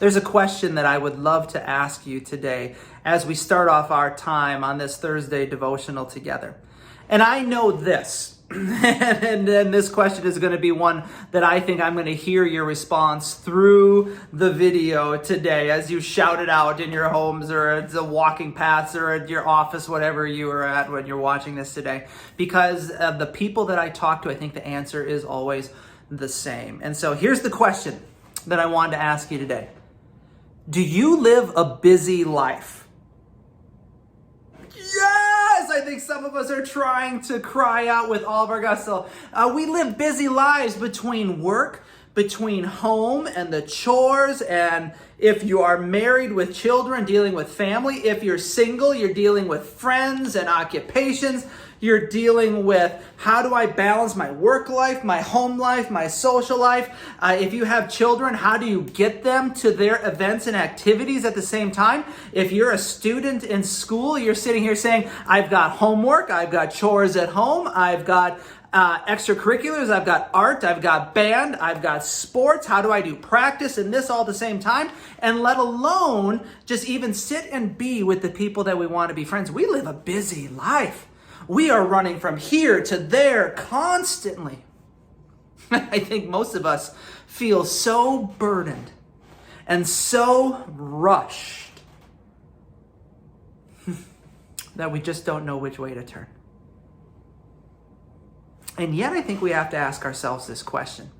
There's a question that I would love to ask you today as we start off our time on this Thursday devotional together. And I know this, and this question is going to be one that I think I'm going to hear your response through the video today as you shout it out in your homes or at the walking paths or at your office, whatever you are at when you're watching this today. Because of the people that I talk to, I think the answer is always the same. And so here's the question that I wanted to ask you today. Do you live a busy life? Yes! I think some of us are trying to cry out with all of our guts. So we live busy lives between work, between home and the chores, and if you are married with children, dealing with family. If you're single, you're dealing with friends and occupations. You're dealing with how do I balance my work life, my home life, my social life. If you have children, how do you get them to their events and activities at the same time? If you're a student in school, you're sitting here saying, I've got homework, I've got chores at home, I've got extracurriculars, I've got art, I've got band, I've got sports. How do I do practice and this all at the same time? And let alone just even sit and be with the people that we want to be friends. We live a busy life. We are running from here to there constantly. I think most of us feel so burdened and so rushed that we just don't know which way to turn. And yet I think we have to ask ourselves this question.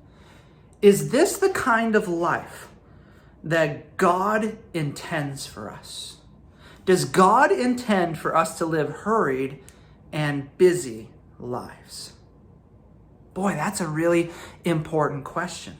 Is this the kind of life that God intends for us? Does God intend for us to live hurried and busy lives? Boy, that's a really important question.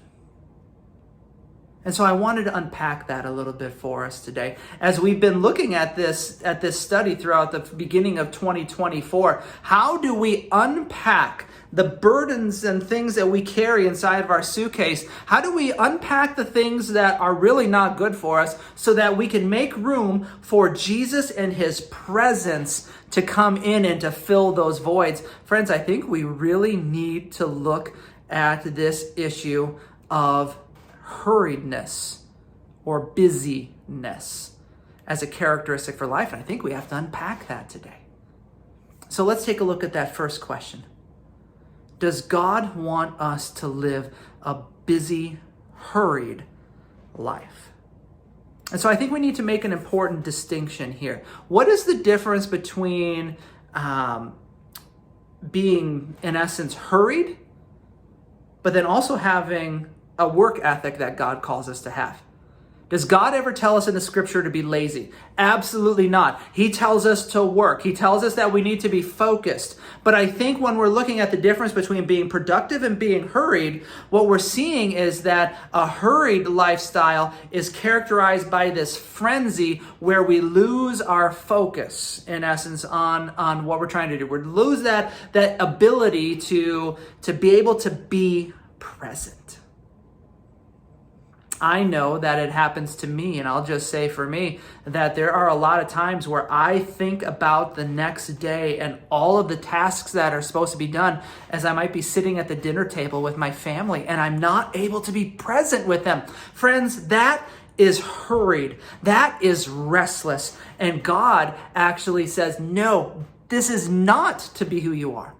And so I wanted to unpack that a little bit for us today. As we've been looking at this study throughout the beginning of 2024, how do we unpack the burdens and things that we carry inside of our suitcase? How do we unpack the things that are really not good for us so that we can make room for Jesus and his presence to come in and to fill those voids? Friends, I think we really need to look at this issue of hurriedness or busyness as a characteristic for life. And I think we have to unpack that today. So let's take a look at that first question. Does God want us to live a busy, hurried life? And so I think we need to make an important distinction here. What is the difference between being, in essence, hurried, but then also having a work ethic that God calls us to have? Does God ever tell us in the scripture to be lazy? Absolutely not. He tells us to work. He tells us that we need to be focused. But I think when we're looking at the difference between being productive and being hurried, what we're seeing is that a hurried lifestyle is characterized by this frenzy where we lose our focus, in essence, on what we're trying to do. We lose that ability to be able to be present. I know that it happens to me, and I'll just say for me that there are a lot of times where I think about the next day and all of the tasks that are supposed to be done as I might be sitting at the dinner table with my family, and I'm not able to be present with them. Friends, that is hurried. That is restless. And God actually says, no, this is not to be who you are.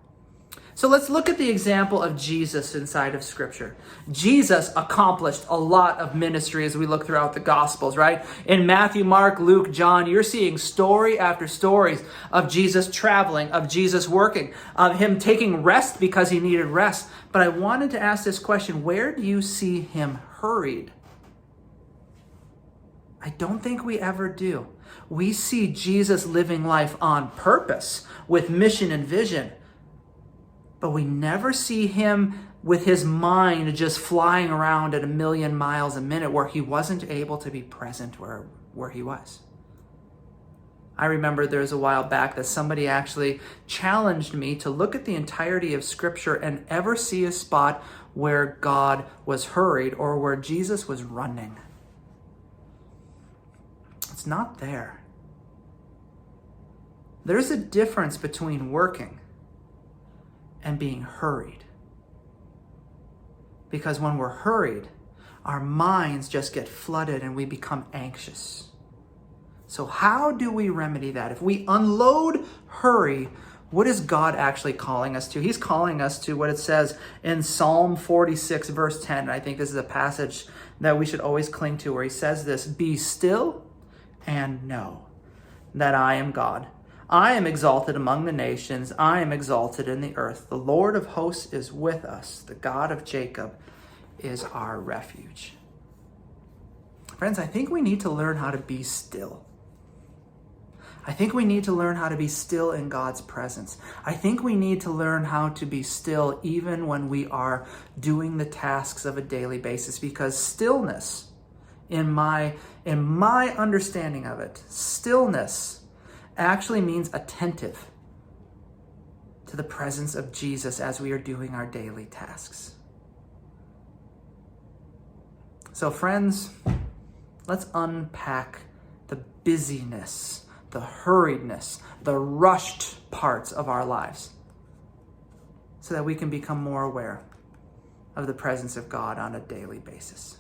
So let's look at the example of Jesus inside of Scripture. Jesus accomplished a lot of ministry as we look throughout the Gospels, right? In Matthew, Mark, Luke, John, you're seeing story after stories of Jesus traveling, of Jesus working, of him taking rest because he needed rest. But I wanted to ask this question, where do you see him hurried? I don't think we ever do. We see Jesus living life on purpose with mission and vision. But we never see him with his mind just flying around at 1,000,000 miles a minute where he wasn't able to be present where he was. I remember there was a while back that somebody actually challenged me to look at the entirety of Scripture and ever see a spot where God was hurried or where Jesus was running. It's not there. There's a difference between working and being hurried. Because when we're hurried, our minds just get flooded and we become anxious. So how do we remedy that? If we unload hurry, what is God actually calling us to? He's calling us to what it says in Psalm 46, verse 10. And I think this is a passage that we should always cling to, where he says this: "Be still and know that I am God. I am exalted among the nations. I am exalted in the earth. The Lord of hosts is with us. The God of Jacob is our refuge." Friends, I think we need to learn how to be still. I think we need to learn how to be still in God's presence. I think we need to learn how to be still even when we are doing the tasks of a daily basis, because stillness, in my understanding of it, stillness actually means attentive to the presence of Jesus as we are doing our daily tasks. So friends, let's unpack the busyness, the hurriedness, the rushed parts of our lives, so that we can become more aware of the presence of God on a daily basis.